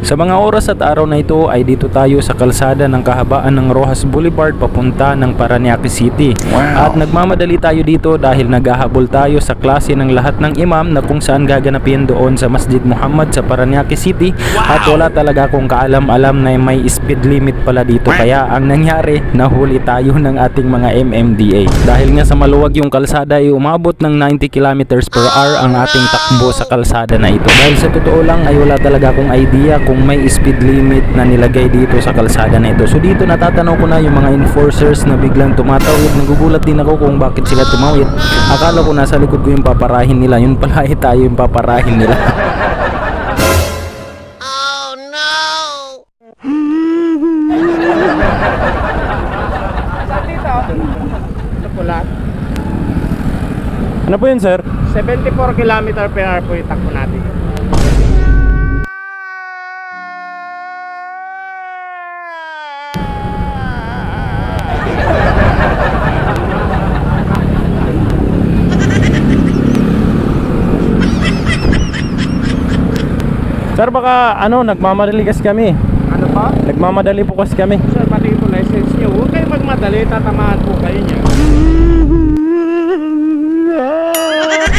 Sa mga oras at araw na ito ay dito tayo sa kalsada ng kahabaan ng Roxas Boulevard papunta ng Parañaque City. At nagmamadali tayo dito dahil naghahabol tayo sa klase ng lahat ng imam na kung saan gaganapin doon sa Masjid Muhammad sa Parañaque City. At wala talaga akong kaalam-alam na may speed limit pala dito, kaya ang nangyari, nahuli tayo ng ating mga MMDA. Dahil nga sa maluwag yung kalsada ay umabot ng 90 km per hour ang ating takbo sa kalsada na ito. Dahil sa totoo lang ay wala talaga akong idea kung may speed limit na nilagay dito sa kalsada na ito. So dito natatanaw ko na yung mga enforcers na biglang tumatawid. Nagugulat din ako kung bakit sila tumawid. Akala ko nasa likod ko yung paparahin nila, yun pala ay tayo yung paparahin nila. Oh no! Ito pula. Ano po yun, sir? 74 km per hour po yung takbo natin. Sir, baka nagmamadali kasi kami. Ano pa? Nagmamadali po kasi kami. Sir, pati po license nyo. Huwag kayo magmadali, tatamaan po kayo niya.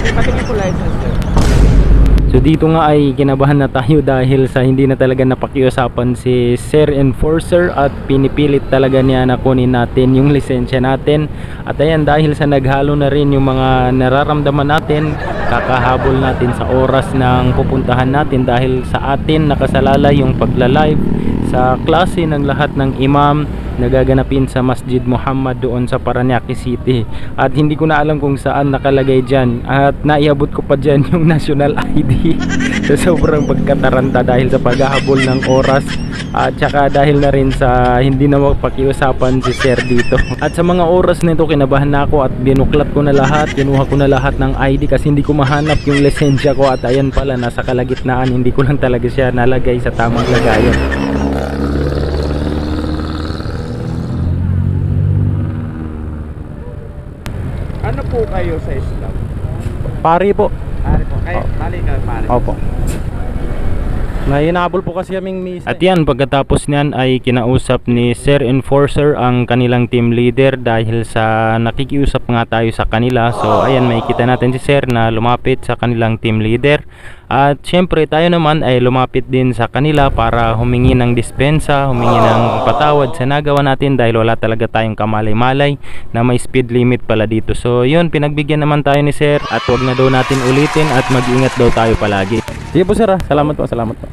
Pati po license nyo. So dito nga ay kinabahan na tayo dahil sa hindi na talaga napakiusapan si Sir Enforcer at pinipilit talaga niya na kunin natin yung lisensya natin. At ayan, dahil sa naghalo na rin yung mga nararamdaman natin, kakahabol natin sa oras ng pupuntahan natin dahil sa atin nakasalalay yung pagla-live sa klase ng lahat ng imam na gaganapin sa Masjid Muhammad doon sa Parañaque City. At hindi ko na alam kung saan nakalagay dyan, at naiabot ko pa dyan yung national ID. So sobrang pagkataranta dahil sa paghahabol ng oras, at saka dahil na rin sa hindi na mapakiusapan si Sir dito. At sa mga oras nito kinabahan na ako at binuklat ko na lahat, kinuha ko na lahat ng ID kasi hindi ko mahanap yung lisensya ko. At ayan pala, nasa kalagitnaan, hindi ko lang talaga siya nalagay sa tamang lagayan. Ano po kayo sa Islam? Pari po. Pare po. Kayo, bali ka pare. Opo. Nahinabol po kasi kaming misa. At yan, pagkatapos niyan ay kinausap ni Sir Enforcer ang kanilang team leader dahil sa nakikiusap nga tayo sa kanila. So ayan, makikita natin si Sir na lumapit sa kanilang team leader. At syempre tayo naman ay lumapit din sa kanila para humingi ng dispensa, humingi ng patawad sa nagawa natin dahil wala talaga tayong kamalay-malay na may speed limit pala dito. So yun, pinagbigyan naman tayo ni Sir at wag na daw natin ulitin at mag-ingat daw tayo palagi. Sige po sir, salamat po, salamat po.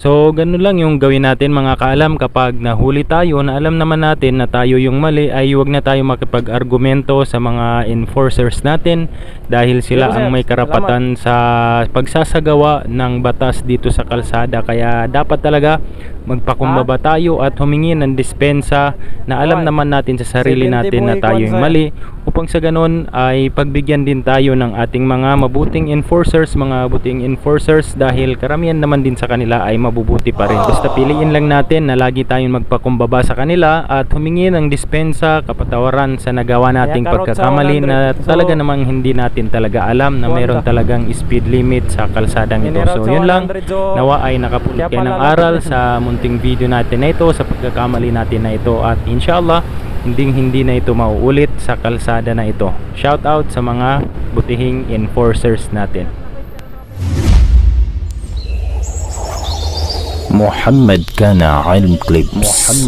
So ganun lang yung gawin natin mga kaalam kapag nahuli tayo na alam naman natin na tayo yung mali, ay huwag na tayo makipag-argumento sa mga enforcers natin dahil sila ang may karapatan sa pagsasagawa ng batas dito sa kalsada. Kaya dapat talaga magpakumbaba tayo at humingi ng dispensa na alam naman natin sa sarili natin na tayo yung mali, upang sa ganun ay pagbigyan din tayo ng ating mga mabuting enforcers, dahil karamihan naman din sa kanila ay mabubuti pa rin. Basta piliin lang natin na lagi tayong magpakumbaba sa kanila at humingi ng dispensa, kapatawaran sa nagawa nating pagkakamali na talaga namang hindi natin talaga alam na mayroon talagang speed limit sa kalsadang ito. So yun lang, nawa ay nakapulot kayo ng aral sa munting video natin na ito, sa pagkakamali natin na ito, at inshallah hindi na ito mauulit sa kalsada na ito. Shout out sa mga butihing enforcers natin. محمد كان علم كليبس